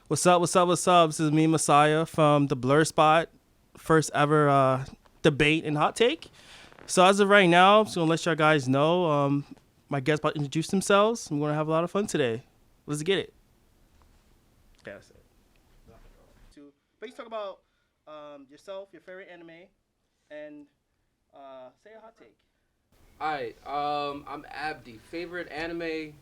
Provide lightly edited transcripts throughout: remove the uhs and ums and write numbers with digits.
What's up? What's up? What's up? This is me, Messiah, from TheBlerdSpot. First ever debate and hot take. So as of right now, I'm just gonna let y'all guys know. My guests about to introduce themselves. I'm gonna have a lot of fun today. Let's get it. Yeah, that's it. But you talk about yourself, your favorite anime, and say a hot take. Alright, I'm Abdi. Favorite anime,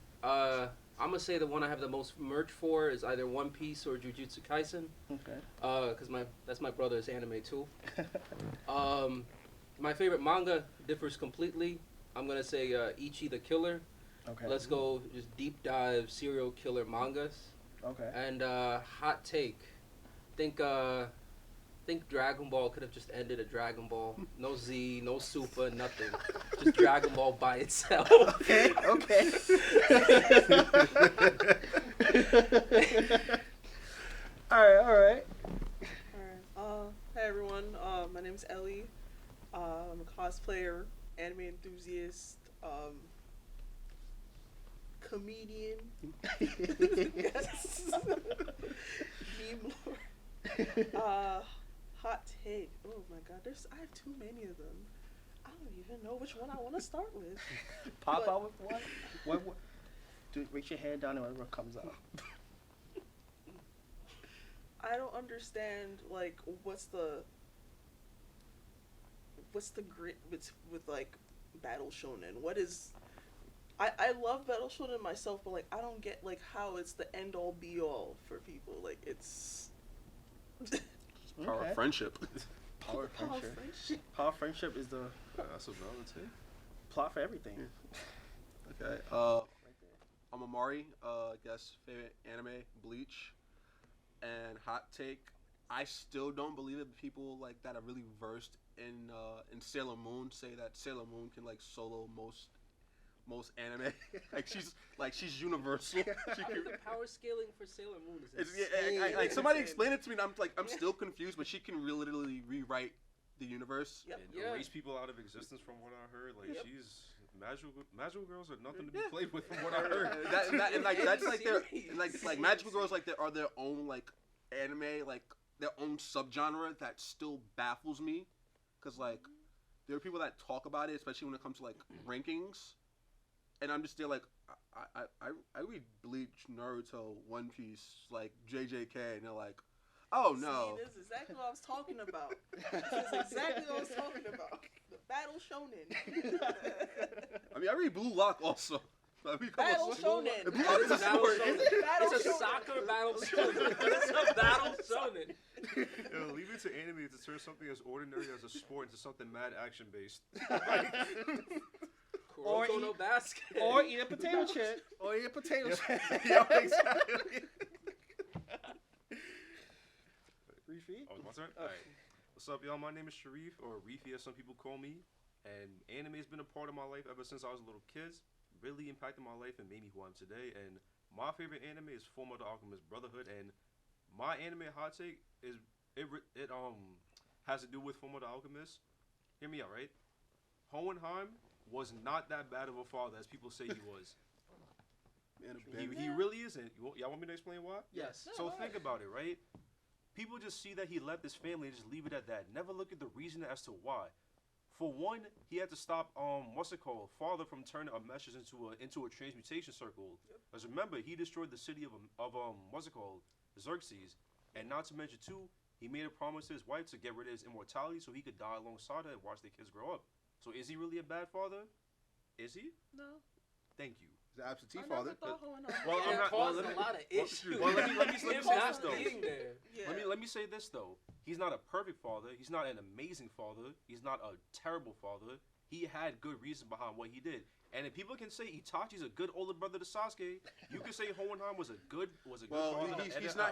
I'm gonna say the one I have the most merch for is either One Piece or Jujutsu Kaisen. Okay. Cause that's my brother's anime too. My favorite manga differs completely. I'm gonna say Ichi the Killer. Okay. Let's go just deep dive serial killer mangas. Okay. And hot take. Think Dragon Ball could have just ended at Dragon Ball. No Z, no Super, nothing. Just Dragon Ball by itself. Okay. Okay. All right. Alright. Hey everyone. My name is Ellie. I'm a cosplayer, anime enthusiast, comedian. Yes. Meme lord. Hot take. Oh my god, I have too many of them. I don't even know which one I want to start with. Pop But- out with one. What? Dude, reach your hand down and whatever comes out. I don't understand like what's the grit with like battle shonen. What is I love battle shonen myself, but like I don't get like how it's the end all be all for people. Like it's Power Okay. of friendship. Power of Power friendship. friendship. Power of friendship is the That's a valid take. plot for everything. Okay. I'm Amari. Guess favorite anime, Bleach, and hot take. I still don't believe it. People like that are really versed in Sailor Moon say that Sailor Moon can like solo most anime. she's universal. She can, The power scaling for Sailor Moon is it's, insane. like somebody explain it to me, and I'm still confused. But she can literally rewrite the universe. Yep. And Yeah. erase people out of existence from what I heard. Like Yep. she's magical girls are nothing to be Yeah. played with from what I heard. And that's like their Serious. like magical girls are their own like anime, like their own subgenre that still baffles me, because like there are people that talk about it, especially when it comes to like rankings, and I'm just there like I read Bleach, Naruto, One Piece, like JJK, and they're like, oh no. See, this is exactly what I was talking about. This is exactly what I was talking about. The battle shonen. I mean, I read Blue Lock also. I mean, come Battle on. shonen. Blue That Lock is is a battle sport. shonen. Battle It's a shonen. soccer battle shonen. It's a battle shonen. Yo, leave it to anime to turn something as ordinary as a sport into something mad action based. Or Kuroko eat- no basket. Or eat a potato chip. Or eat a potato chip. Yo, exactly. Reefy? Oh, it's my turn? Alright. What's up, y'all? My name is Sharif, or Reefy as some people call me. And anime's been a part of my life ever since I was a little kid. Really impacted my life and made me who I am today. And my favorite anime is Fullmetal Alchemist Brotherhood. And my anime hot take is it has to do with Fullmetal Alchemist. Hear me out, right? Hohenheim was not that bad of a father as people say he was. He really isn't. Y'all want me to explain why? Yes. So think about it, right? People just see that he left his family and just leave it at that. Never look at the reason as to why. For one, he had to stop father from turning a message into a transmutation circle. Because remember, he destroyed the city of Xerxes. And not to mention too, he made a promise to his wife to get rid of his immortality so he could die alongside her and watch the kids grow up. So is he really a bad father? Is he? No. Thank you. He's an absentee I father. never thought Hohenheim. Well, It I'm not- caused let a me- lot of issues. well, let me say Him this not though. being there. Yeah. Let me say this though. He's not a perfect father. He's not an amazing father. He's not a terrible father. He had good reason behind what he did. And if people can say Itachi's a good older brother to Sasuke, you can say Hohenheim was a good Well, father.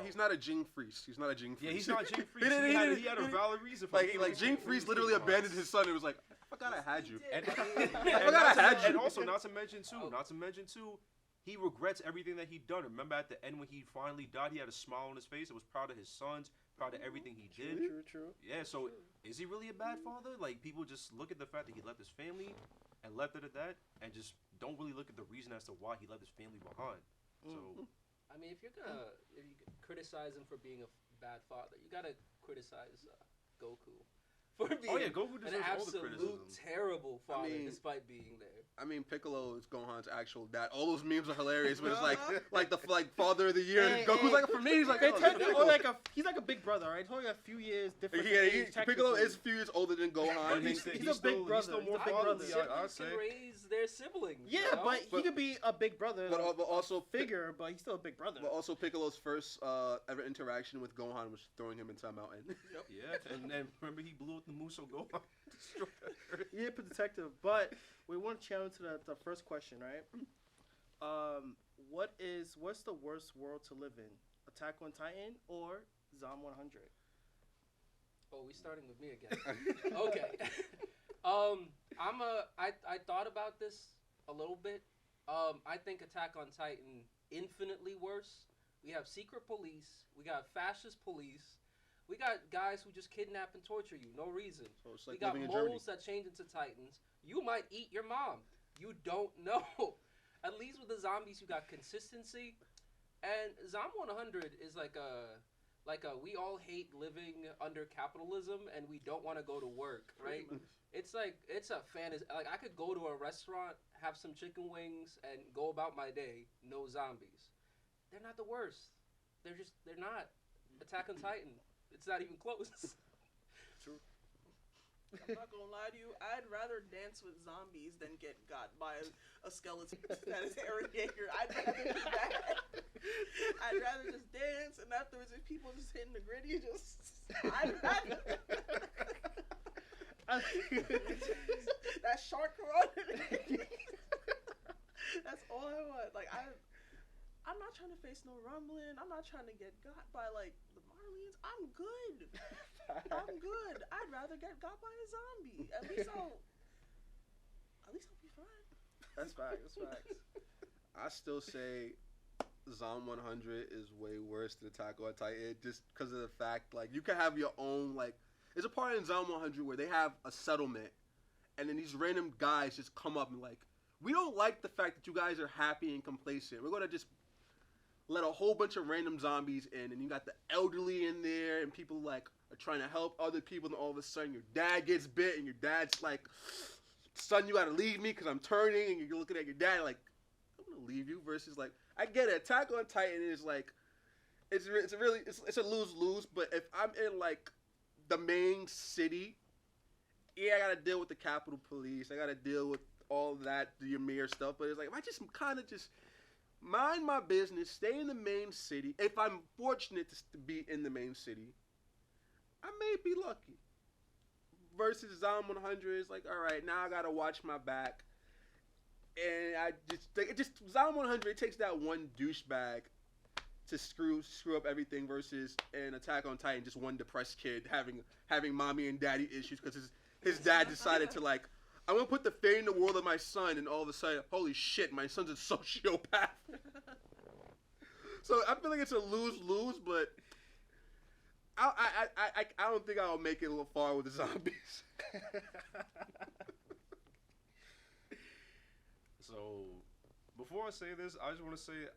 he's not a Jing Freeze. He's not a Jing Freeze. Yeah, he's not Jing Freeze. He didn't- He had a valid reason for like Jing Freeze literally abandoned his son. and was like, I forgot I had you. And, forgot I had you. and also, not to mention too, he regrets everything that he done. Remember at the end when he finally died, he had a smile on his face. It was proud of his sons, proud of everything he did. True. Yeah, so is he really a bad father? Like, people just look at the fact that he left his family and left it at that and just don't really look at the reason as to why he left his family behind. So, I mean, if you criticize him for being a bad father, you gotta criticize Goku for being Oh yeah, Goku an deserves all the absolute criticism. terrible father, mean- despite being there. I mean, Piccolo is Gohan's actual dad. All those memes are hilarious, but it's like father of the year. Hey, Goku's hey. like for me, he's like They oh, turned Piccolo. him like he's like a big brother, right? He's only a few years different. Yeah, age, Piccolo technically. is a few years older than Gohan. But he's- still- he's a big brother. Still He's more a big fatherly, brother. I'd Siblings can say. raise their siblings. Yeah, you know? but he could be a big brother, but also figure, but he's still a big brother. But also Piccolo's first ever interaction with Gohan was throwing him into a mountain. Yeah, and then remember he blew up the Muso Gohan. Destroyed Earth. Yeah, detective. But we want to challenge to the first question, right? What's the worst world to live in? Attack on Titan or Zom 100? Oh, we starting with me again. Okay. I thought about this a little bit. I think Attack on Titan infinitely worse. We have secret police. We got fascist police. We got guys who just kidnap and torture you, no reason. So it's We like got living in Germany. moles that change into titans. You might eat your mom. You don't know. At least with the zombies, you got consistency. And Zom 100 is like a we all hate living under capitalism and we don't want to go to work, right? It's like it's a fantasy. Like I could go to a restaurant, have some chicken wings, and go about my day. No zombies. They're not the worst. They're not. Attack on Titan. It's not even close. I'm not gonna lie to you. I'd rather dance with zombies than get got by a skeleton that is Aaron Yeager. I'd rather do that. I'd rather just dance, and afterwards, if people just hitting the gritty, I'd rather that shark run. That's all I want. Like I'm not trying to face no rumbling. I'm not trying to get got by like the Marlians. I'm good. I'm good. I'd rather get got by a zombie. At least I'll be fine. That's facts. That's facts. I still say Zom 100 is way worse than Attack on Titan just because of the fact like you can have your own like there's a part in Zom 100 where they have a settlement and then these random guys just come up and like we don't like the fact that you guys are happy and complacent. We're gonna just let a whole bunch of random zombies in and you got the elderly in there and people like are trying to help other people and all of a sudden your dad gets bit and your dad's like son you gotta leave me because I'm turning and you're looking at your dad like I'm gonna leave you versus like I get it. Attack on Titan is like it's a lose-lose. But if I'm in like the main city, yeah, I gotta deal with the Capitol Police. I gotta deal with all that the Ymir stuff. But it's like if I just kind of just mind my business, stay in the main city. If I'm fortunate to be in the main city, I may be lucky. Versus Zom 100 is like all right, now I gotta watch my back. And I just Zom 100 it takes that one douchebag to screw up everything versus an Attack on Titan just one depressed kid having mommy and daddy issues because his dad decided to like I'm gonna put the fate in the world of my son and all of a sudden holy shit my son's a sociopath. So I feel like it's a lose-lose, but I don't think I'll make it a little far with the zombies. So, before I say this, I just want to say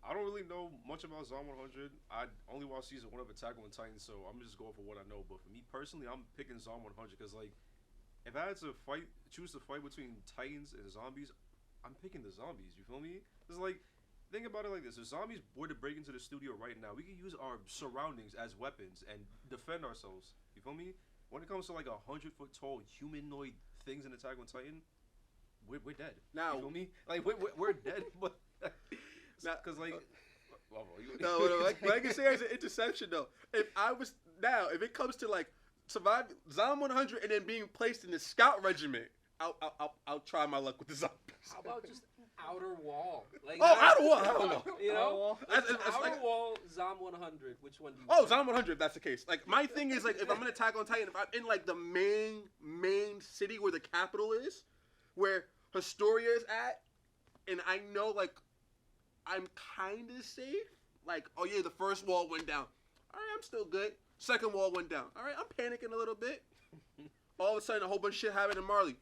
I don't really know much about Zom 100. I only watched season 1 of Attack on Titan, so I'm just going for what I know. But for me personally, I'm picking Zom 100 because, like, if I had to choose to fight between Titans and zombies, I'm picking the zombies. You feel me? It's like, think about it like this: if zombies were to break into the studio right now, we could use our surroundings as weapons and defend ourselves. You feel me? When it comes to like 100-foot tall humanoid things in Attack on Titan, we're dead. Now- you feel me? Like we're dead, but because like. No, what I can say is an interception though. If it comes to like survive Zom 100 and then being placed in the scout regiment, I'll try my luck with the zombies. How about just outer wall? Like Outer wall, I don't know. You know, That's outer like- wall, Zom 100. Which one do you? Oh, Zom 100. If that's the case. Like my thing is like if I'm gonna Attack on Titan, if I'm in like the main city where the capital is, where Historia is at, and I know like I'm kind of safe. Like oh yeah, the first wall went down. All right, I'm still good. Second wall went down. All right, I'm panicking a little bit. All of a sudden, a whole bunch of shit happened to Marley.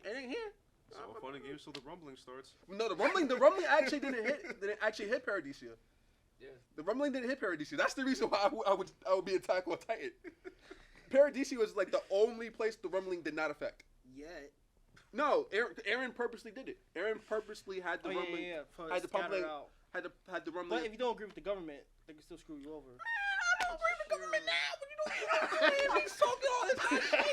It ain't here. It's all fun and games till the rumbling starts. No, the rumbling actually didn't hit Paradisia. Yeah. The rumbling didn't hit Paradisia. That's the reason why I would be Attack on Titan. Paradisia was like the only place the rumbling did not affect. Yet. No, Aaron purposely did it. Aaron purposely had the rumbling. Had the public out. had the rumbling. But if you don't agree with the government, they can still screw you over. I don't agree with the government now, but you know he's talking all this hot shit.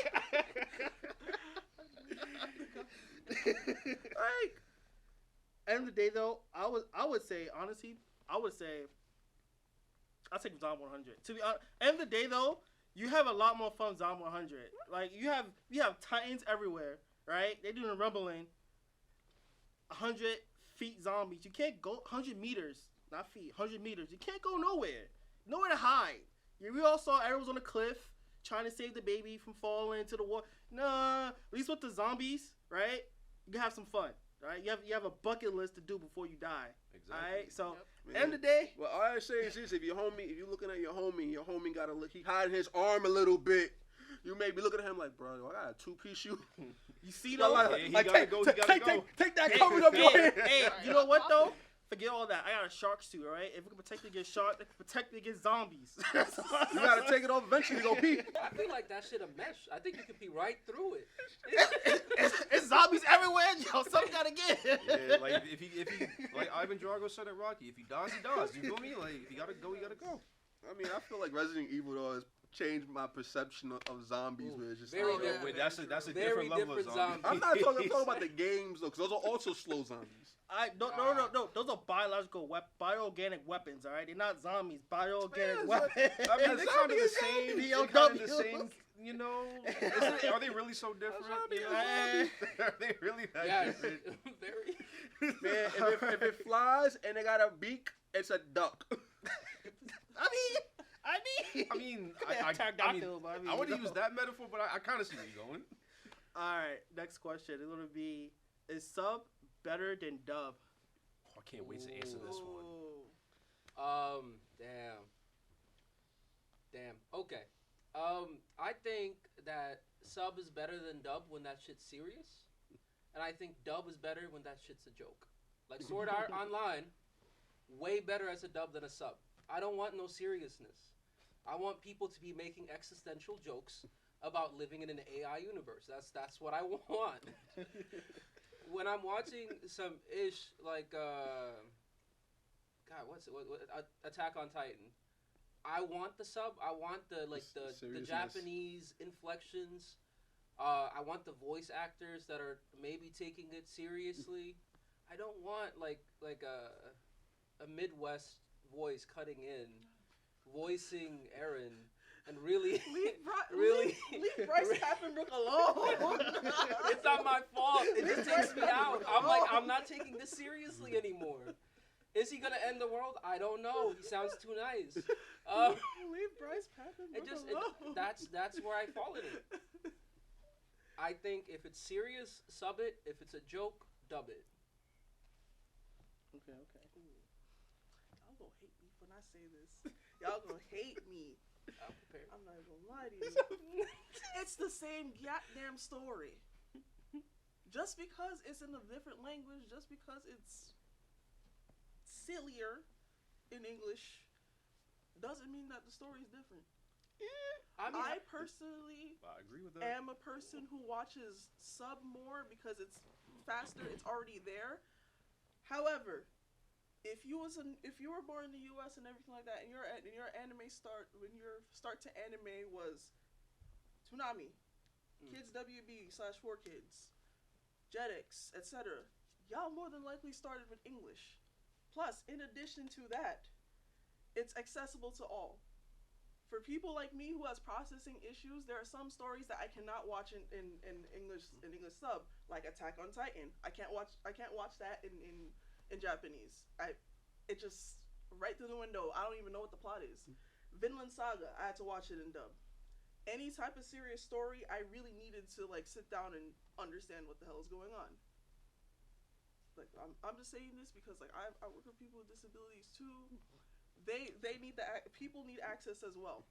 Like, end of the day though, I would say honestly, I'd take Zom 100. To be honest, end of the day though, you have a lot more fun with Zom 100. Like you have Titans everywhere, right? They doing rumbling. 100 feet zombies. You can't go 100 meters, not feet. 100 meters. You can't go nowhere. Nowhere to hide. Yeah, we all saw everyone was on a cliff trying to save the baby from falling into the water. Nah, at least with the zombies, right? You can have some fun, right? You have a bucket list to do before you die. Exactly. All right, so Man. end of the day, Well, all I say is this: if you're looking at your homie gotta look. He hiding his arm a little bit. You may be looking at him like, bro, I got a 2-piece shoe. you see though. he gotta go, he gotta go. Take that coming up your head. Hey, you know what though? Forget all that. I got a shark suit, all right? If we can protect me against sharks, they can protect me against zombies. You gotta take it off eventually to go pee. I feel like that shit a mesh. I think you could pee right through it. it's zombies everywhere, yo. Something gotta get. Yeah, like if he like Ivan Drago said at Rocky, if he dies, he dies. You feel me? Like if you gotta go, you gotta go. I mean, I feel like Resident Evil though has changed my perception of zombies. Where it's just Very like, different. Wait, that's a Very different level of different zombie. I'm not talking about the games though, because those are also slow zombies. No. Those are biological bioorganic weapons, all right? They're not zombies. Bioorganic Yeah, weapons. I mean, they're kind of the same. They're kind of the BOW. same. You know, are they really so different? Zombie, Are they really that Yes. different? Very. Man, if it flies and it got a beak, it's a duck. I mean, I pterodactyl, but I wouldn't no. use that metaphor, but I kind of see where you're going. All right, next question. It's gonna be: is sub better than dub? Oh, I can't wait to answer this one. Damn. Okay. I think that sub is better than dub when that shit's serious, and I think dub is better when that shit's a joke. Like Sword Art Online, way better as a dub than a sub. I don't want no seriousness. I want people to be making existential jokes about living in an AI universe. That's what I want. When I'm watching some ish like God, what's it? What Attack on Titan. I want the sub. I want the Seriousness. Japanese inflections. I want the voice actors that are maybe taking it seriously. I don't want like a Midwest voice cutting in, voicing Eren, and really, really, leave Bryce Papenbrook alone. it's not my fault. It just takes me out. I'm like, I'm not taking this seriously anymore. Is he gonna end the world? I don't know. He sounds too nice. Leave Bryce Papenbrook alone. That's where I fall in it. I think if it's serious, sub it. If it's a joke, dub it. Okay. Y'all gonna hate me when I say this. Y'all gonna hate me. I'm prepared. I'm not gonna lie to you. It's the same goddamn story. Just because it's in a different language, just because it's sillier in English, doesn't mean that the story is different. I personally I agree with that. am a person who watches sub more because it's faster. It's already there. However, if you were born in the U.S. and everything like that, and your anime start to anime was Toonami, Kids WB /4Kids, Jetix, etc. Y'all more than likely started with English. Plus, in addition to that, it's accessible to all. For people like me who has processing issues, there are some stories that I cannot watch in English sub, like Attack on Titan. I can't watch that in Japanese. It just right through the window. I don't even know what the plot is. Vinland Saga, I had to watch it in dub. Any type of serious story, I really needed to like sit down and understand what the hell is going on. Like I'm just saying this because like I work with people with disabilities too. They need people need access as well.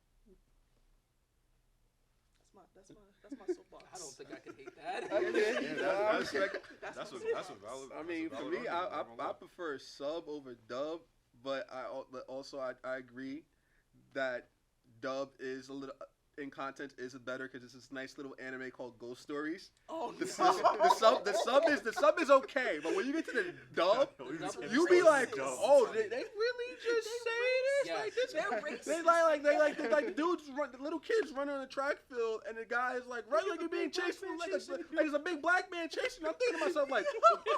That's my soapbox. I don't think I could hate that. That's a valid. I mean, that's a for valid me, argument, I prefer sub over dub, but I agree that dub is a little in content is better because it's this nice little anime called Ghost Stories. Oh, The no. sub is okay, but when you get to the dub, you be like, oh, they really just say this Yes. like this. They're racist. They like dudes run, the little kids running on the track field, and the guy's like, right, like you're being chased like there's a big black man chasing you. I'm thinking to myself like,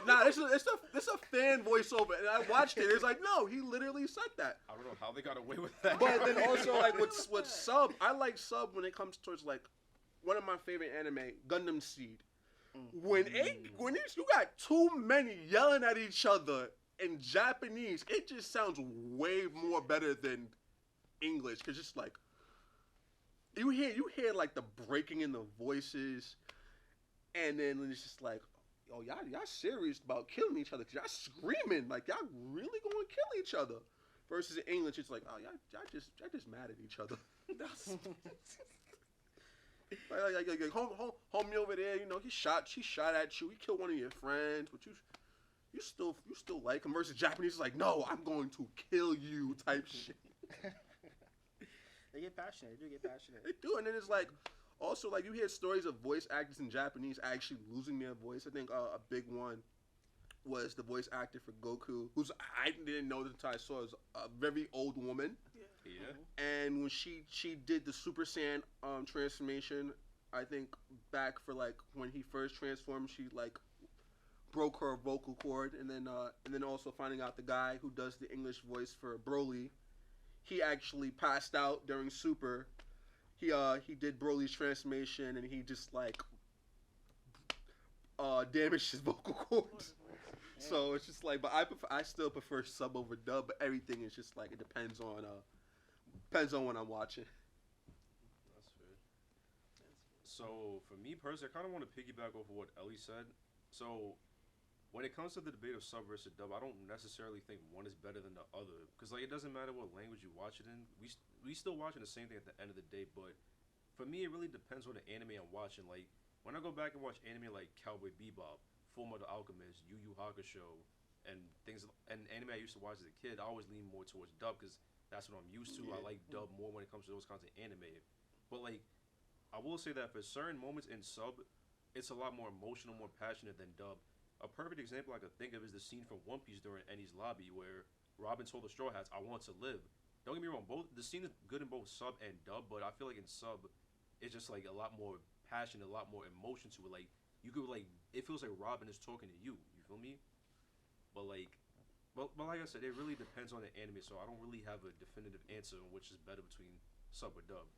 nah, this is a fan voiceover, and I watched it. It's like, no, he literally said that. I don't know how they got away with that. But then also like with sub, I like sub when it comes towards like one of my favorite anime, Gundam Seed. When you got too many yelling at each other in Japanese, it just sounds way more better than English. Cause just like you hear like the breaking in the voices, and then it's just like, oh y'all serious about killing each other? Cause y'all screaming like y'all really gonna kill each other. Versus in English, it's like, oh y'all just mad at each other. Like homie over there, you know, she shot at you, he killed one of your friends, but you still like him. Versus Japanese, is like, no, I'm going to kill you type shit. They get passionate. They do get passionate. They do, and then it's like, also like you hear stories of voice actors in Japanese actually losing their voice. I think a big one was the voice actor for Goku, who's I didn't know this until I saw, is a very old woman. Yeah. And when she did the Super Saiyan transformation, I think back for like when he first transformed, she like broke her vocal cord, and then also finding out the guy who does the English voice for Broly, he actually passed out during Super. He did Broly's transformation, and he just like damaged his vocal cords. So it's just like, but I still prefer sub over dub, but everything is just like, it depends on when I'm watching. That's fair. So for me personally, I kind of want to piggyback off of what Ellie said. So when it comes to the debate of sub versus dub, I don't necessarily think one is better than the other, because like it doesn't matter what language you watch it in. We still watching the same thing at the end of the day, but for me it really depends on the anime I'm watching. Like when I go back and watch anime like Cowboy Bebop, Fullmetal Alchemist, Yu Yu Hakusho, and anime I used to watch as a kid, I always lean more towards dub because that's what I'm used to. I like dub more when it comes to those kinds of anime. But like, I will say that for certain moments in sub, it's a lot more emotional, more passionate than dub. A perfect example I could think of is the scene from One Piece during Ennie's lobby where Robin told the Straw Hats, "I want to live." Don't get me wrong, the scene is good in both sub and dub, but I feel like in sub, it's just like a lot more passion, a lot more emotion to it. Like you could like, it feels like Robin is talking to you. You feel me? But like, but like I said, it really depends on the anime, so I don't really have a definitive answer on which is better between sub or dub.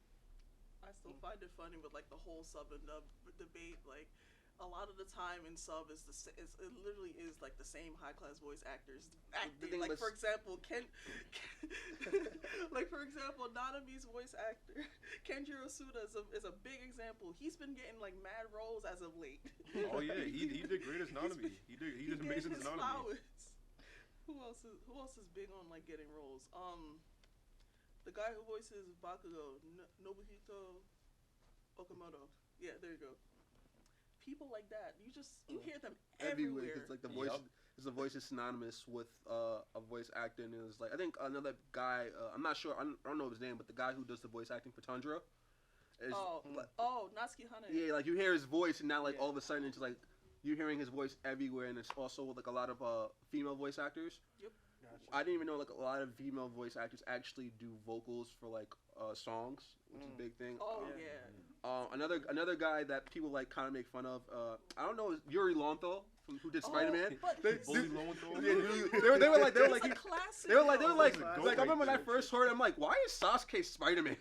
I still find it funny with like the whole sub and dub debate. Like a lot of the time in sub it literally is like the same high class voice actors acting. Like for example, like for example, Nanami's voice actor Kenjiro Suda is a big example. He's been getting like mad roles as of late. Oh yeah, he did great as Nanami. He did amazing as Nanami. Who else is big on like getting roles? The guy who voices Bakugo, Nobuhito Okamoto. Yeah, there you go. People like that, you hear them everywhere. It's like the voice. The voice is synonymous with a voice actor, and it's like I think another guy. I'm not sure. I don't know his name, but the guy who does the voice acting for Tundra. Natsuki Hane. Yeah, like you hear his voice, and now like all of a sudden it's like you're hearing his voice everywhere, and it's also like a lot of female voice actors. Yep. Gotcha. I didn't even know like a lot of female voice actors actually do vocals for like songs, which is a big thing. Oh yeah. Another guy that people like kind of make fun of. I don't know, is Yuri Lowenthal who did Spider-Man. Bully Lowenthal. They were like classic. They were like I remember when I right first heard it, I'm like, why is Sasuke Spider-Man?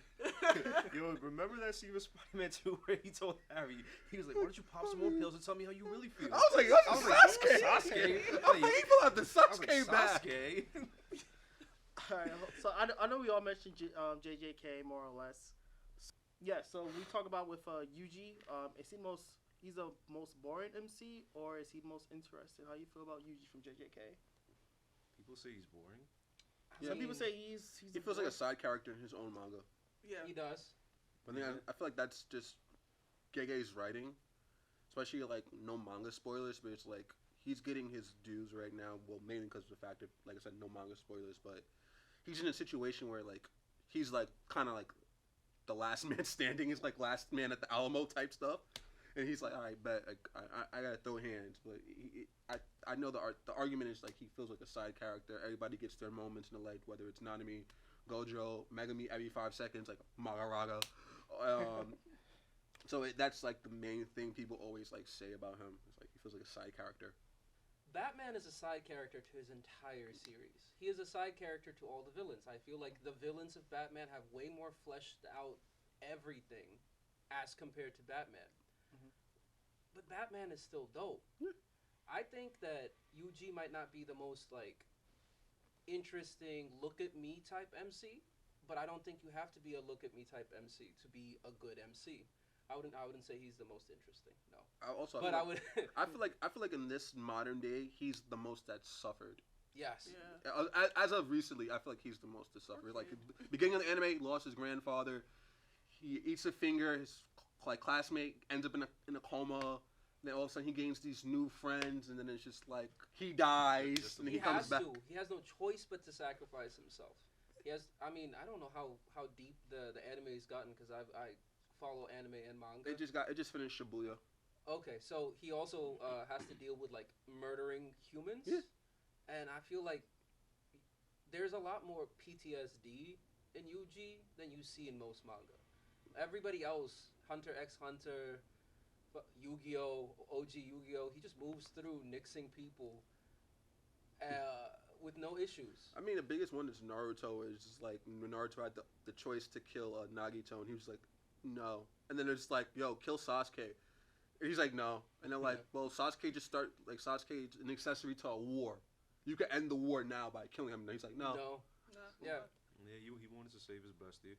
Yo, remember that scene with Spider-Man 2 where he told Harry, he was like, why don't you pop some more pills and tell me how you really feel? I was like, that's Sasuke. Sasuke. I was like, he pulled out the Sasuke bag. Sasuke. Alright, so I know we all mentioned JJK more or less. Yeah, so we talk about with Yuji. He's the most boring MC, or is he most interesting? How you feel about Yuji from JJK? People say he's boring. Some people say he feels like a side character in his own manga. Yeah. He does. But I feel like that's just Gege's writing, especially like no manga spoilers, but it's like he's getting his dues right now. Well, mainly because of the fact that, like I said, no manga spoilers, but he's in a situation where like he's like kind of like the last man standing. He's like last man at the Alamo type stuff, and he's like, all right, bet I gotta throw hands, but I know the argument is like he feels like a side character. Everybody gets their moments in the light, whether it's Nanami, Gojo, Megami every 5 seconds, like Magaraga. So that's like the main thing people always like say about him. It's like he feels like a side character. Batman is a side character to his entire series. He is a side character to all the villains. I feel like the villains of Batman have way more fleshed out everything as compared to Batman. Mhm. But Batman is still dope. Yeah. I think that UG might not be the most like interesting look at me type MC, but I don't think you have to be a look at me type MC to be a good MC. I wouldn't say he's the most interesting. No. But I would I feel like in this modern day, he's the most that suffered. Yes. Yeah. As of recently, I feel like he's the most that suffered. Okay. Like beginning of the anime, he lost his grandfather. He eats a finger. His like classmate ends up in a coma. Then all of a sudden he gains these new friends, and then it's just like he dies, and He he comes has back. to. He has no choice but to sacrifice himself. He has. I mean, I don't know how deep the anime's gotten because I follow anime and manga. It just finished Shibuya. Okay, so he also has to deal with like murdering humans. Yeah. And I feel like there's a lot more PTSD in UG than you see in most manga. Everybody else, Hunter x Hunter, Yu-Gi-Oh, OG Yu-Gi-Oh, he just moves through nixing people with no issues. I mean, the biggest one is Naruto. Where it's just like when Naruto had the choice to kill Nagito, and he was like, no. And then it's like, yo, kill Sasuke. And he's like, no. And they're like, Yeah. well, Sasuke is an accessory to a war. You can end the war now by killing him. And he's like, no. No. Nah, Yeah. Yeah, he wanted to save his bestie.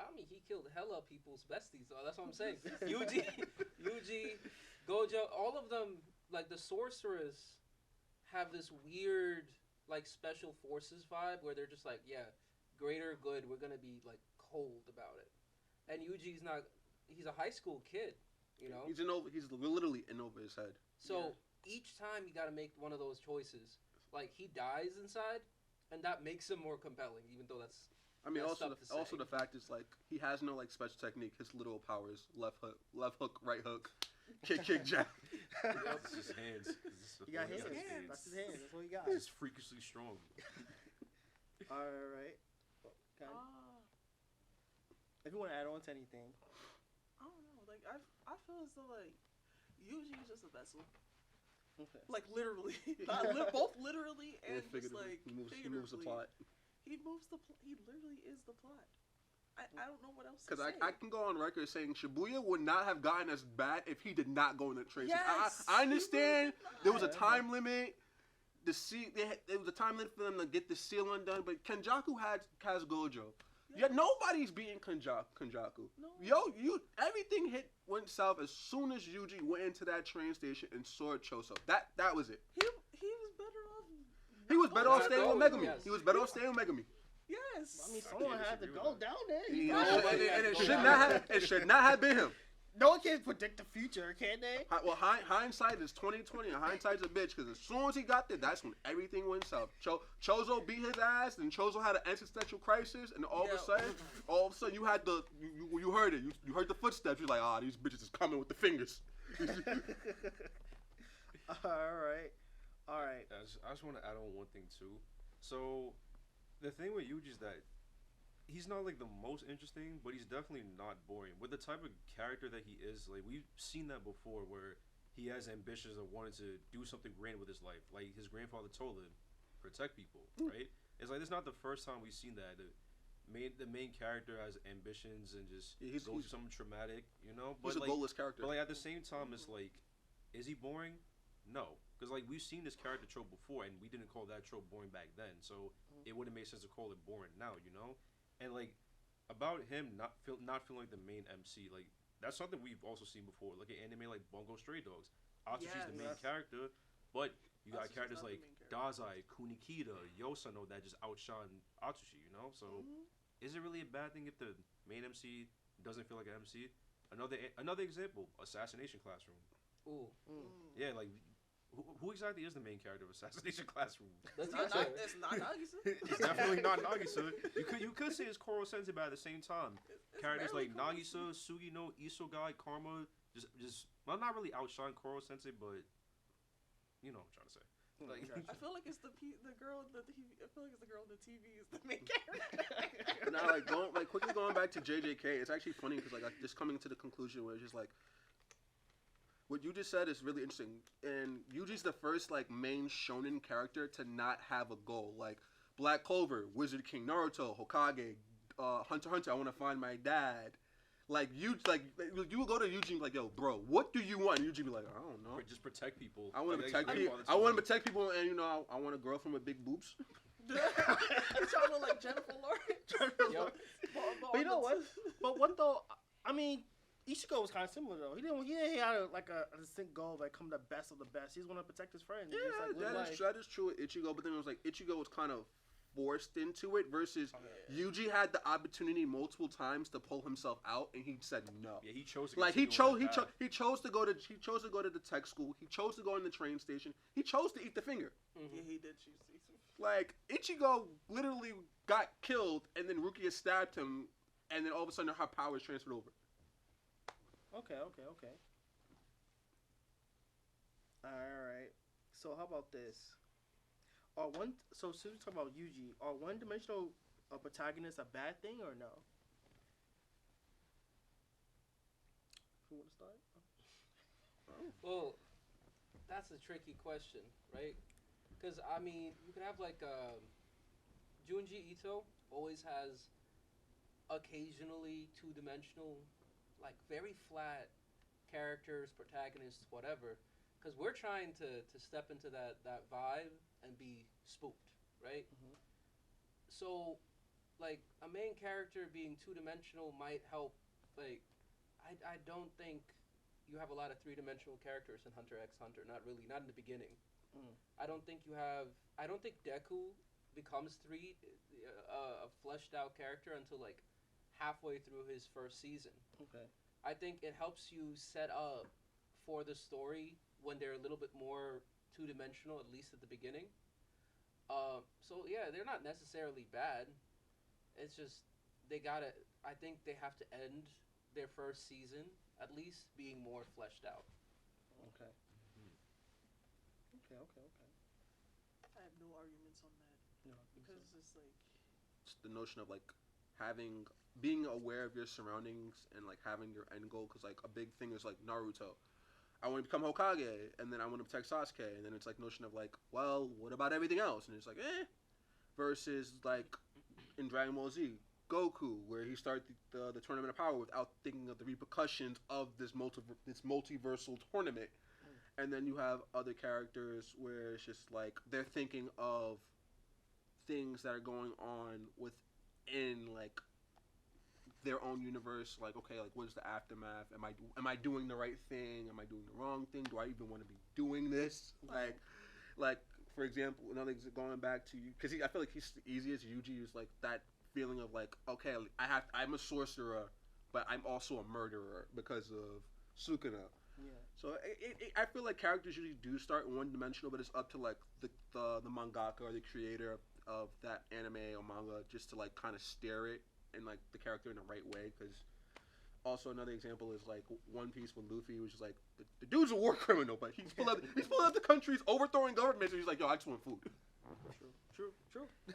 I mean, he killed hella people's besties, so that's what I'm saying. Yuji, Gojo, all of them, like the sorcerers, have this weird, like, special forces vibe where they're just like, yeah, greater good, we're gonna be, like, cold about it. And Yuji's not, he's a high school kid, you know? He's literally in over his head. So each time you gotta make one of those choices. Like, he dies inside, and that makes him more compelling, even though that's... I mean, That's also tough to also say. the fact is like he has no like special technique. His literal powers: left hook, right hook, kick, jab. It's his hands. He got It's hands. his That's his hands. That's what he got. He's freakishly strong. All right. Okay. If you want to add on to anything. I don't know. Like I feel as though like Yuji is just a vessel. Okay. Like literally, both literally and just figuratively. like He moves the figuratively. plot. He moves the. He literally is the plot. I don't know what else. Because to say. I can go on record saying Shibuya would not have gotten as bad if he did not go in the train. Yes, I understand he would there was a not. time limit. There was a time limit for them to get the seal undone, but Kenjaku has Gojo. Yeah, nobody's beating Kenjaku. No. Everything went south as soon as Yuji went into that train station and saw Choso. That was it. He was better off. He was better off Not staying with going, Megami. yes. He was better off staying with Megami. Yes. I mean, I someone can't had to disagree go with down there. And Nobody has it to should go not have been him. No one can predict the future, can they? Well, hindsight is 2020, and hindsight's a bitch. Because as soon as he got there, that's when everything went south. Chozo beat his ass, and Chozo had an existential crisis, and all of a sudden, you had you heard it. You heard the footsteps. You're like, these bitches is coming with the fingers. All right. I just want to add on one thing too. So, the thing with Yuji is that he's not like the most interesting, but he's definitely not boring. With the type of character that he is, like we've seen that before, where he has ambitions of wanting to do something grand with his life. Like his grandfather told him, protect people, right? It's like it's not the first time we've seen that. The main character has ambitions and just goes through something traumatic, you know. But He's a like, goalless character. But like at the same time, it's like, is he boring? No, because like we've seen this character trope before, and we didn't call that trope boring back then. So it wouldn't make sense to call it boring now, you know. And like about him not feeling like the main MC, like that's something we've also seen before. Look at anime like Bungo Stray Dogs. Atsushi's the main Yes. character, but you got Atsushi's characters not the like main character. Dazai, Kunikita, Yosano that just outshine Atsushi, you know. So is it really a bad thing if the main MC doesn't feel like an MC? Another example, Assassination Classroom. Ooh, Yeah, like who exactly is the main character of Assassination Classroom? the It's not, teacher. it's not Nagisa. It's definitely not Nagisa. You could say it's Koro Sensei, but at the same time, It's characters barely like Koro Nagisa, Sugino, Isogai, Karma, just well, not really outshine Koro Sensei, but you know what I'm trying to say. Like, I feel like it's the girl in the TV. I feel like it's the girl in the TV is the main character. But now, quickly going back to JJK, it's actually funny because like just coming to the conclusion where it's just like what you just said is really interesting. And Yuji's the first like main shonen character to not have a goal. Like Black Clover, Wizard King, Naruto, Hokage, Hunter x Hunter. I want to find my dad. Like you will go to Yuji and be like, yo, bro, what do you want? And Yuji be like, I don't know. just protect people. I want to Like, protect that's people. all this I want to is. protect people, and you know, I want a girl from with big boobs. You trying to look like Jennifer Lawrence? Yup. But you know what? But what though? I mean, Ichigo was kind of similar though. He didn't have a distinct goal of like come the best of the best. He just want to protect his friends. Yeah, Just, like, live life. that is true with Ichigo, but then it was like Ichigo was kind of forced into it versus Yuji had the opportunity multiple times to pull himself out, and he said no. Yeah, he chose to. Like he continue on chose that path. he chose to go to the tech school. He chose to go in the train station. He chose to eat the finger. Yeah, he did choose to. Like Ichigo literally got killed, and then Rukia stabbed him, and then all of a sudden her powers transferred over. Okay. All right. So how about this? So since we talk about Yuji, are one-dimensional protagonists a bad thing or no? Who want to start? Well, that's a tricky question, right? Because I mean, you could have like Junji Ito always has occasionally two-dimensional, like very flat characters, protagonists, whatever. Because we're trying to step into that vibe and be spooked, right? Mhm. So, like a main character being two-dimensional might help. Like, I don't think you have a lot of three-dimensional characters in Hunter x Hunter. Not really. Not in the beginning. Mm. I don't think you have. I don't think Deku becomes a fleshed out character until like halfway through his first season. Okay. I think it helps you set up for the story when they're a little bit more two-dimensional, at least at the beginning. So yeah, they're not necessarily bad. It's just they gotta. I think they have to end their first season at least being more fleshed out. Okay. Okay. I have no arguments on that No, because it's like It's the notion of like being aware of your surroundings and like having your end goal. Because like a big thing is like Naruto. I want to become Hokage, and then I want to protect Sasuke, and then it's like notion of like, well, what about everything else? And it's like, versus like in Dragon Ball Z, Goku, where he started the Tournament of Power without thinking of the repercussions of this multiversal tournament. And then you have other characters where it's just like they're thinking of things that are going on within like their own universe. Like, okay, like what is the aftermath? Am I doing the right thing? Am I doing the wrong thing? Do I even want to be doing this? Like for example, going back to you because I feel like he's the easiest. Yuji is like that feeling of like, okay, I'm a sorcerer, but I'm also a murderer because of Sukuna. Yeah. So I feel like characters usually do start one dimensional, but it's up to like the mangaka or the creator of that anime or manga just to like kind of steer it and like the character in the right way. Because also another example is like One Piece with Luffy, which is like the dude's a war criminal, but he's pulling out the countries, overthrowing governments, and he's like, yo, I just want food. True.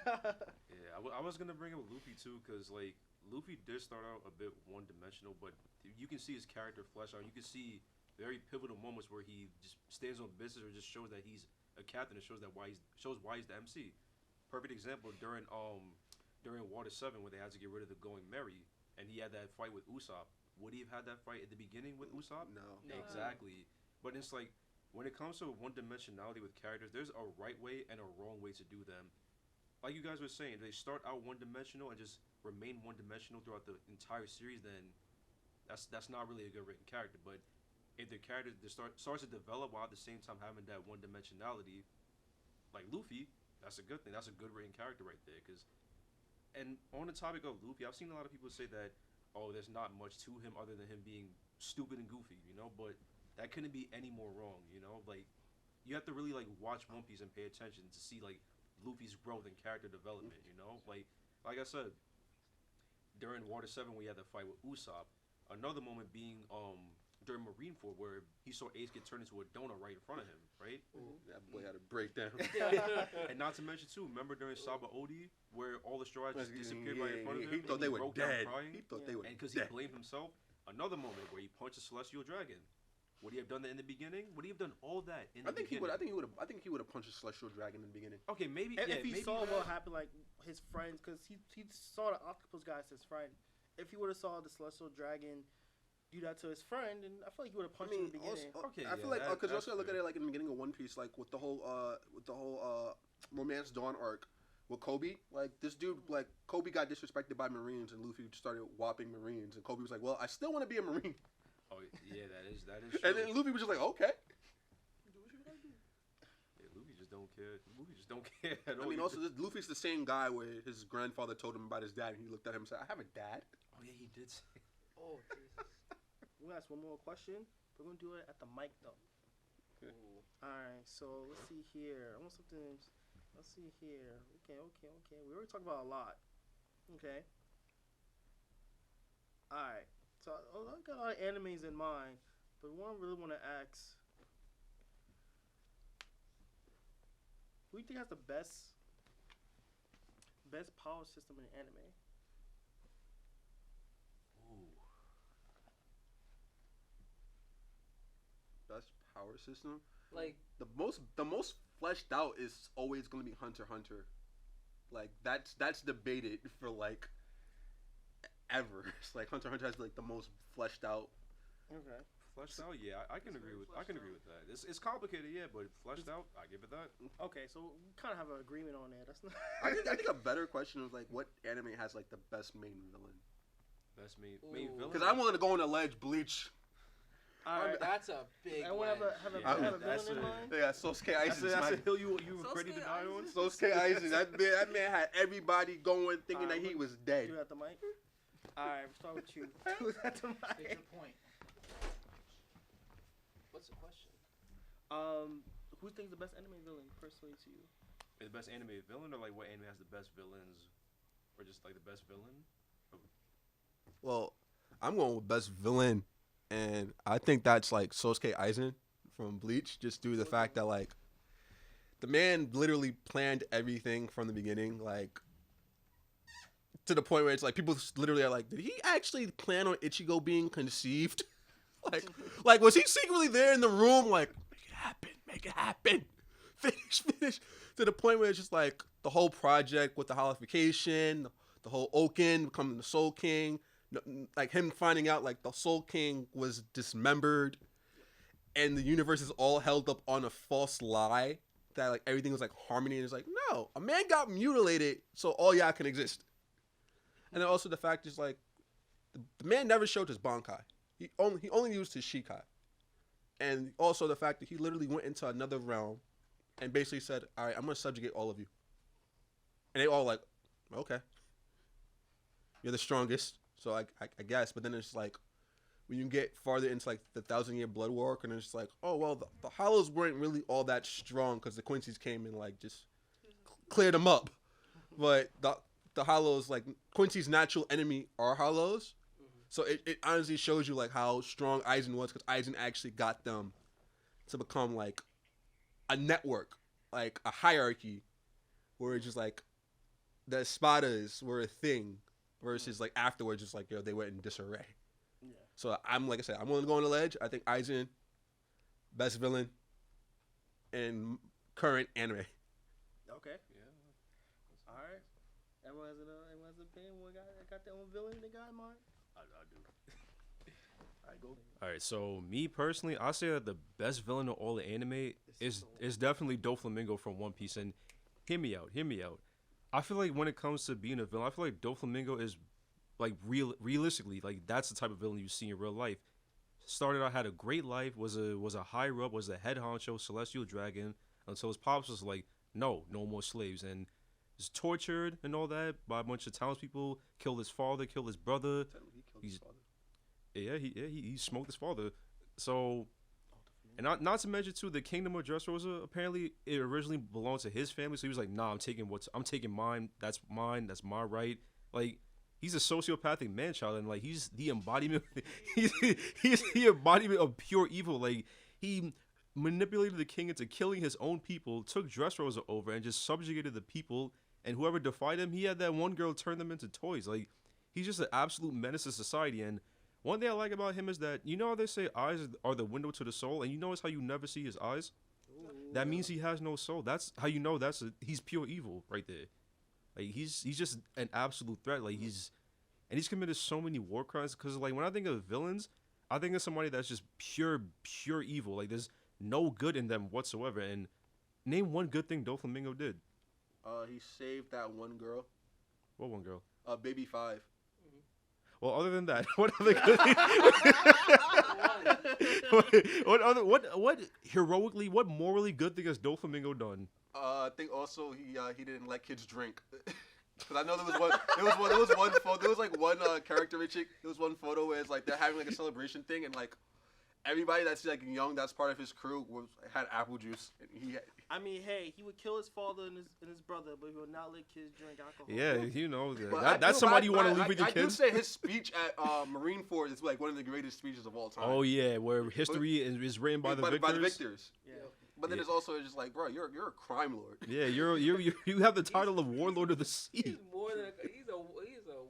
Yeah, I was gonna bring up Luffy too, cause like Luffy did start out a bit one-dimensional, but you can see his character flesh out. You can see very pivotal moments where he just stands on business or just shows that he's a captain and shows why he's the MC. Perfect example during Water 7 when they had to get rid of the Going Merry and he had that fight with Usopp. Would he have had that fight at the beginning with Usopp? No. Exactly. But it's like when it comes to one-dimensionality with characters, there's a right way and a wrong way to do them. Like you guys were saying, they start out one-dimensional and just remain one-dimensional throughout the entire series, then that's not really a good written character. But if the character starts to develop while at the same time having that one-dimensionality, like Luffy, that's a good thing. That's a good written character right there. And on the topic of Luffy, I've seen a lot of people say that oh, there's not much to him other than him being stupid and goofy, you know. But that couldn't be any more wrong, you know. Like you have to really like watch One Piece and pay attention to see like Luffy's growth and character development, you know. Like I said, during Water 7 we had the fight with Usopp. Another moment being during Marineford where he saw Ace get turned into a donut right in front of him, right? That boy had a breakdown. And not to mention too, remember during Saba Odi where all the straw hats just disappeared right in front of him? He thought and they were broke down dead. crying? He thought they were And because he dead. blamed himself, another moment where he punched a celestial dragon. Would he have done that in the beginning? Would he have done all that in the beginning? I think he would have punched a celestial dragon in the beginning. Okay, maybe. If he maybe saw that. what happened, like his friends, because he saw the octopus guy as his friend. If he would have saw the celestial dragon do that to his friend, and I feel like he would have punched him in the beginning. Okay, I feel like that- because that's also look at fair. it like in the beginning of One Piece, like with the whole Romance Dawn arc with Kobe. Like this dude, like Kobe got disrespected by Marines, and Luffy started whopping Marines, and Kobe was like, "Well, I still want to be a Marine," Oh yeah, that is true. and then Luffy was just like, "Okay." Do what you gotta do. Yeah, Luffy just don't care. Luffy just don't care at I all. mean, also Luffy's the same guy where his grandfather told him about his dad, and he looked at him and said, "I have a dad." Oh yeah, he did say. Oh Jesus. We're gonna ask one more question. We're gonna do it at the mic though. Okay. All right. So let's see here. I want something. Let's see here. Okay. We already talked about a lot. Okay. All right. So I got a lot of animes in mind, but one I really want to ask. Who do you think has the best power system in anime? Ooh. Best power system. Like The most fleshed out is always gonna be Hunter x Hunter. Like that's debated for like ever. It's like Hunter x Hunter has like the most fleshed out. Okay. Fleshed out, yeah, I can It's agree very with. I can fleshed agree with that. It's complicated, yeah, but fleshed out, I give it that. Okay. So we kind of have an agreement on there. That's not. I think a better question is like what anime has like the best main villain. Best main Ooh. villain. Because I'm willing to go on a ledge, Bleach. All right. that's a big. I want to wedge. have a Yeah, villain in a- mind. Yeah, Sosuke That's Aizen. a hill you ready to Sosuke die on. Aizen. Sosuke Aizen. That man had everybody going thinking that he was dead. Do it at the mic. All right. We'll start with you. Do it at the Get mic. your point. What's the question? Who thinks the best anime villain personally to you? The best anime villain, or like what anime has the best villains, or just like the best villain? Well, I'm going with best villain, and I think that's like Sosuke Aizen from Bleach, just due to the fact that like the man literally planned everything from the beginning, like to the point where it's like people literally are like, did he actually plan on Ichigo being conceived? like was he secretly there in the room like make it happen, finish, to the point where it's just like the whole project with the holification, the whole Oaken becoming the Soul King, like him finding out like the Soul King was dismembered and the universe is all held up on a false lie that like everything was like harmony, and it's like, no, a man got mutilated so all y'all can exist. And then also the fact is like the man never showed his Bankai. He only used his Shikai. And also the fact that he literally went into another realm and basically said, all right, I'm going to subjugate all of you. And they all like, okay. You're the strongest, so I guess. But then it's like, when you get farther into like the 1,000-year blood war, and it's like, oh, well, the Hollows weren't really all that strong because the Quincy's came and like just cleared them up. But the Hollows, like Quincy's natural enemy are Hollows. So it honestly shows you like how strong Aizen was, because Aizen actually got them to become like a network, like a hierarchy, where it's just like the Espadas were a thing, versus like afterwards, just like, yo, they went in disarray. Yeah. So I'm like I said, I'm willing to go on the ledge. I think Aizen, best villain in current anime. Okay. Yeah, All right. Everyone has an opinion. One guy got their own villain they got in mind. I do. All right, go. All right, so me personally, I say that the best villain of all the anime is definitely Doflamingo from One Piece. And hear me out. I feel like when it comes to being a villain, I feel like Doflamingo is like realistically, like that's the type of villain you see in real life. Started out, had a great life, was a higher up, was a head honcho, celestial dragon, until his pops was like, no more slaves, and is tortured and all that by a bunch of townspeople, killed his father, killed his brother. He's- he smoked his father. So, and not to mention too, the Kingdom of Dressrosa, apparently it originally belonged to his family. So he was like, "Nah, I'm taking mine. That's mine. That's my right." Like, he's a sociopathic man child, and like he's the embodiment. he's the embodiment of pure evil. Like, he manipulated the king into killing his own people, took Dressrosa over, and just subjugated the people. And whoever defied him, he had that one girl turn them into toys. Like, he's just an absolute menace to society. And one thing I like about him is that, you know how they say eyes are the window to the soul, and you notice how you never see his eyes? That means he has no soul. That's how you know he's pure evil right there. Like, he's just an absolute threat. Like, he's committed so many war crimes. Because like when I think of villains, I think of somebody that's just pure evil. Like, there's no good in them whatsoever. And name one good thing Doflamingo did. He saved that one girl. What one girl? Baby 5. Well, other than that, what other good what heroically, what morally good thing has Doflamingo done? I think also he didn't let kids drink. Cause I know there was one photo. There was like one characteristic. There was one photo where it's like they're having like a celebration thing, and like everybody that's like young, that's part of his crew, had apple juice. And I mean, hey, he would kill his father and his brother, but he would not let kids drink alcohol. Yeah, you know But that's somebody you want to leave with your I kids. do say his speech at Marine Ford is like one of the greatest speeches of all time. Oh yeah, where history is written by the victors. By the victors. Yeah. But then it's also just like, bro, you're a crime lord. Yeah, you have the title of warlord of the sea. He's more than he's a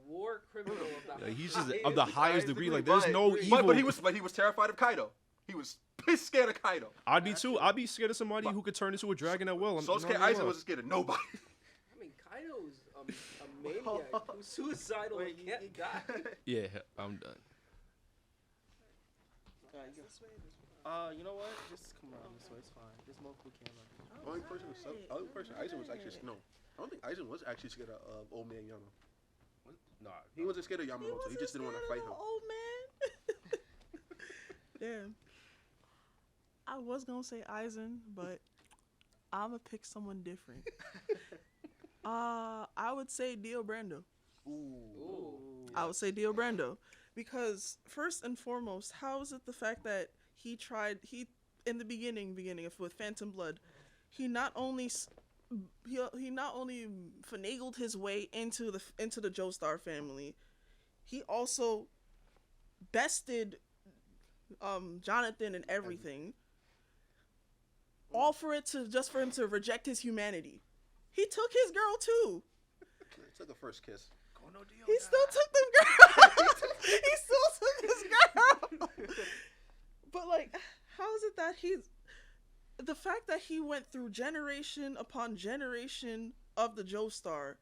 war criminal of the He's just highest- of the highest degree. Like, there's no evil. But he was terrified of Kaido. He was pissed scared of Kaido. I'd be too. I'd be scared of somebody who could turn into a dragon at will. So scared. Aizen wasn't scared of nobody. I mean, Kaido's a maniac who's suicidal and can't die. Yeah, I'm done. You know what? Just come around this way. It's fine. There's multiple cameras. The only person Aizen was actually no. I don't think Aizen was actually scared of old man Yama. Nah, He wasn't scared of Yamamoto. He just didn't want to fight him. Old man. Damn. I was gonna say Aizen, but I'ma pick someone different. I would say Dio Brando. Ooh. I would say Dio Brando, because first and foremost, how is it the fact that he in the beginning with Phantom Blood, he not only finagled his way into the Joestar family, he also bested Jonathan and everything, all for him to reject his humanity. He took his girl too. He took the first kiss. He still took them girls. He still took his girl. But like, how is it that the fact that he went through generation upon generation of the Joestar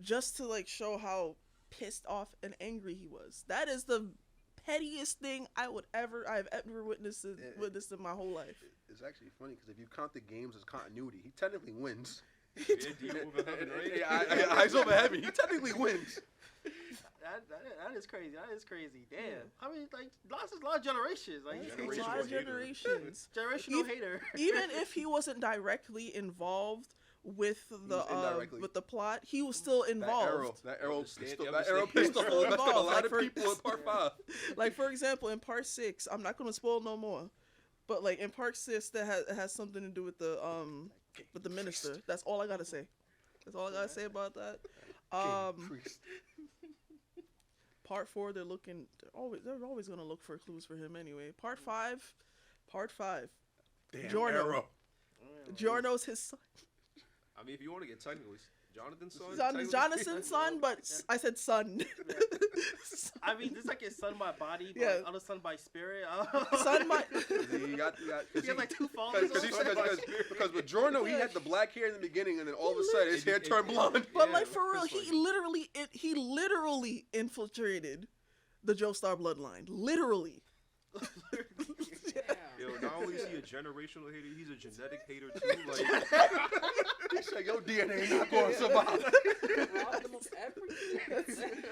just to like show how pissed off and angry he was? That is the pettiest thing I've ever witnessed in my whole life. It's actually funny because if you count the games as continuity, he technically wins. Yeah, Dio over heaven, right? Eyes over heaven. He technically wins. That is crazy. That is crazy. Damn. I mean, like, lots of generations. Like, A lot of generations. generational hater. Even if he wasn't directly involved with the plot, he was still involved. That arrow That pistol Still messed up a involved. lot Like, of people in part 5. Like, for example, in part 6, I'm not gonna spoil no more, but like in part 6, that has something to do with the minister. That's all I gotta say. That's all I gotta say about that. Part 4, they're always gonna look for clues for him anyway. Part 5. Damn, Giorno. arrow. Giorno's his son. I mean, if you want to get technical, Jonathan's son. Jonathan's son, but I said son. I mean, this like his son by body, but Yeah. other son by spirit. Son by. He had like two fathers. Because with Giorno, he had the black hair in the beginning, and then all of a sudden his hair turned blonde. But Yeah, like for real, it's he literally infiltrated the Joestar bloodline. Literally. Damn. Yo, not only is he a generational hater, he's a genetic hater too. Like, He said, "Your DNA not going to survive." Robbed him of everything.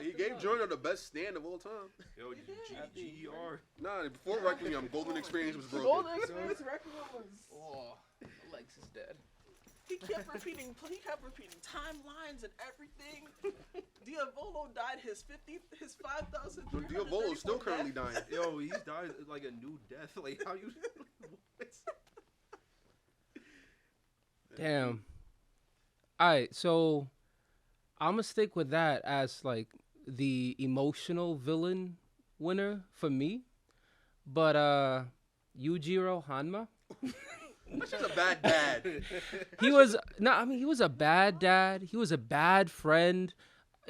He gave Giorno the best stand of all time. yo, GER. Nah, before Requiem, Golden Experience was broken. Golden Experience Requiem was. Oh, Lex is dead. He kept repeating timelines and everything. Diavolo died his 5,000. Diavolo's still currently dying. Yo, he's died like a new death. Like how you? Damn. All right, so I'm gonna stick with that as like the emotional villain winner for me, but Yujiro Hanma. That's just a bad dad. He was he was a bad dad. He was a bad friend.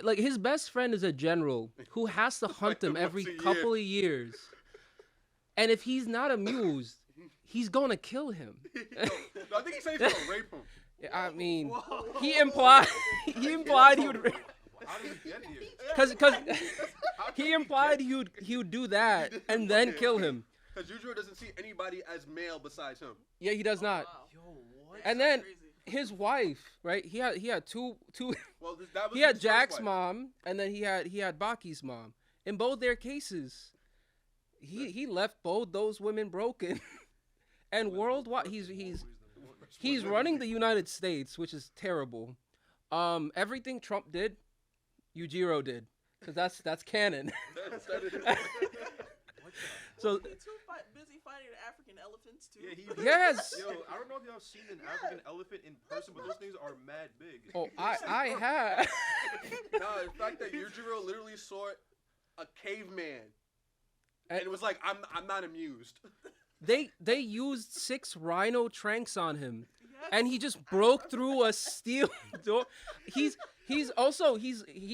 Like his best friend is a general who has to hunt him every couple of years. And if he's not amused, he's gonna kill him. No, I think he said he's gonna rape him. I mean, he implied he would How did he get here? because he implied he would do that and then kill him. Because Yujiro doesn't see anybody as male besides him. Yeah, he does not. Wow. Yo, what? And then his wife, right? He had two. Well, that was He had his first Jack's wife. mom, and then he had Baki's mom. In both their cases, he left both those women broken. And worldwide, he's running the United States, which is terrible. Everything Trump did, Yujiro did, because that's canon. So He too busy fighting African elephants too. Yeah, he. yes. Yo, I don't know if y'all seen an African elephant in person, but those things are mad big. Oh, I have. No, the fact that Yujiro literally saw a caveman, and it was like, I'm not amused. They used 6 rhino tranks on him, and he just broke through a steel door. He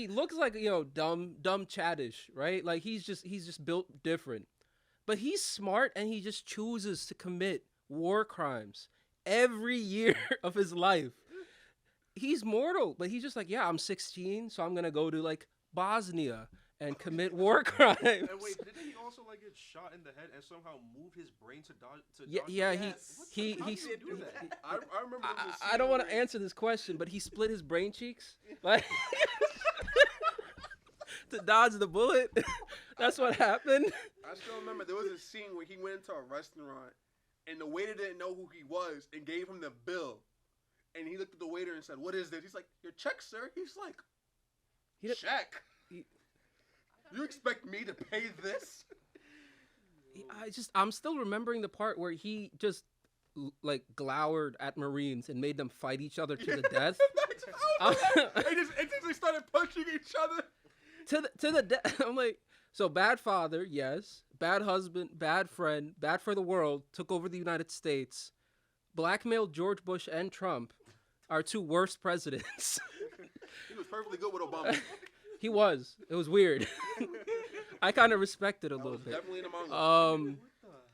looks like dumb Chadish, right? Like he's just built different, but he's smart and he just chooses to commit war crimes every year of his life. He's mortal, but he's just like, yeah, I'm 16, so I'm gonna go to like Bosnia and commit war crimes. And wait, didn't he also like get shot in the head and somehow move his brain to dodge? Yeah, Yes. he How did he do that? I remember. there was a I scene don't want to where- answer this question, but he split his brain cheeks like to dodge the bullet. That's what happened. I still remember there was a scene where he went into a restaurant, and the waiter didn't know who he was and gave him the bill, and he looked at the waiter and said, "What is this?" He's like, "Your check, sir." He's like, He- "Check." he- You expect me to pay this? I'm still remembering the part where he just like glowered at Marines and made them fight each other to the death. They just instantly started punching each other. to the death. I'm like, so bad father, yes. Bad husband, bad friend, bad for the world, took over the United States, blackmailed George Bush and Trump, our 2 worst presidents. He was perfectly good with Obama. He was. It was weird. I kind of respect it a That little was bit. definitely an Among Us.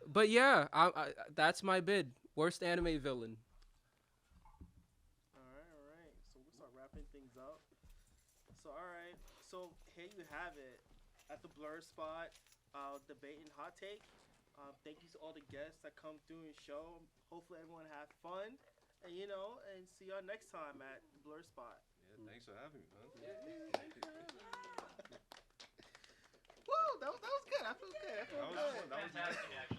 But yeah, I that's my bid. Worst anime villain. All right. So we'll start wrapping things up. So all right. So here you have it at the Blur Spot, debate and hot take. Thank you to all the guests that come through and show. Hopefully everyone had fun, and see y'all next time at Blur Spot. Yeah, thanks for having me, man. Woo, that was good. I feel good. That was fun. That was Fantastic, actually.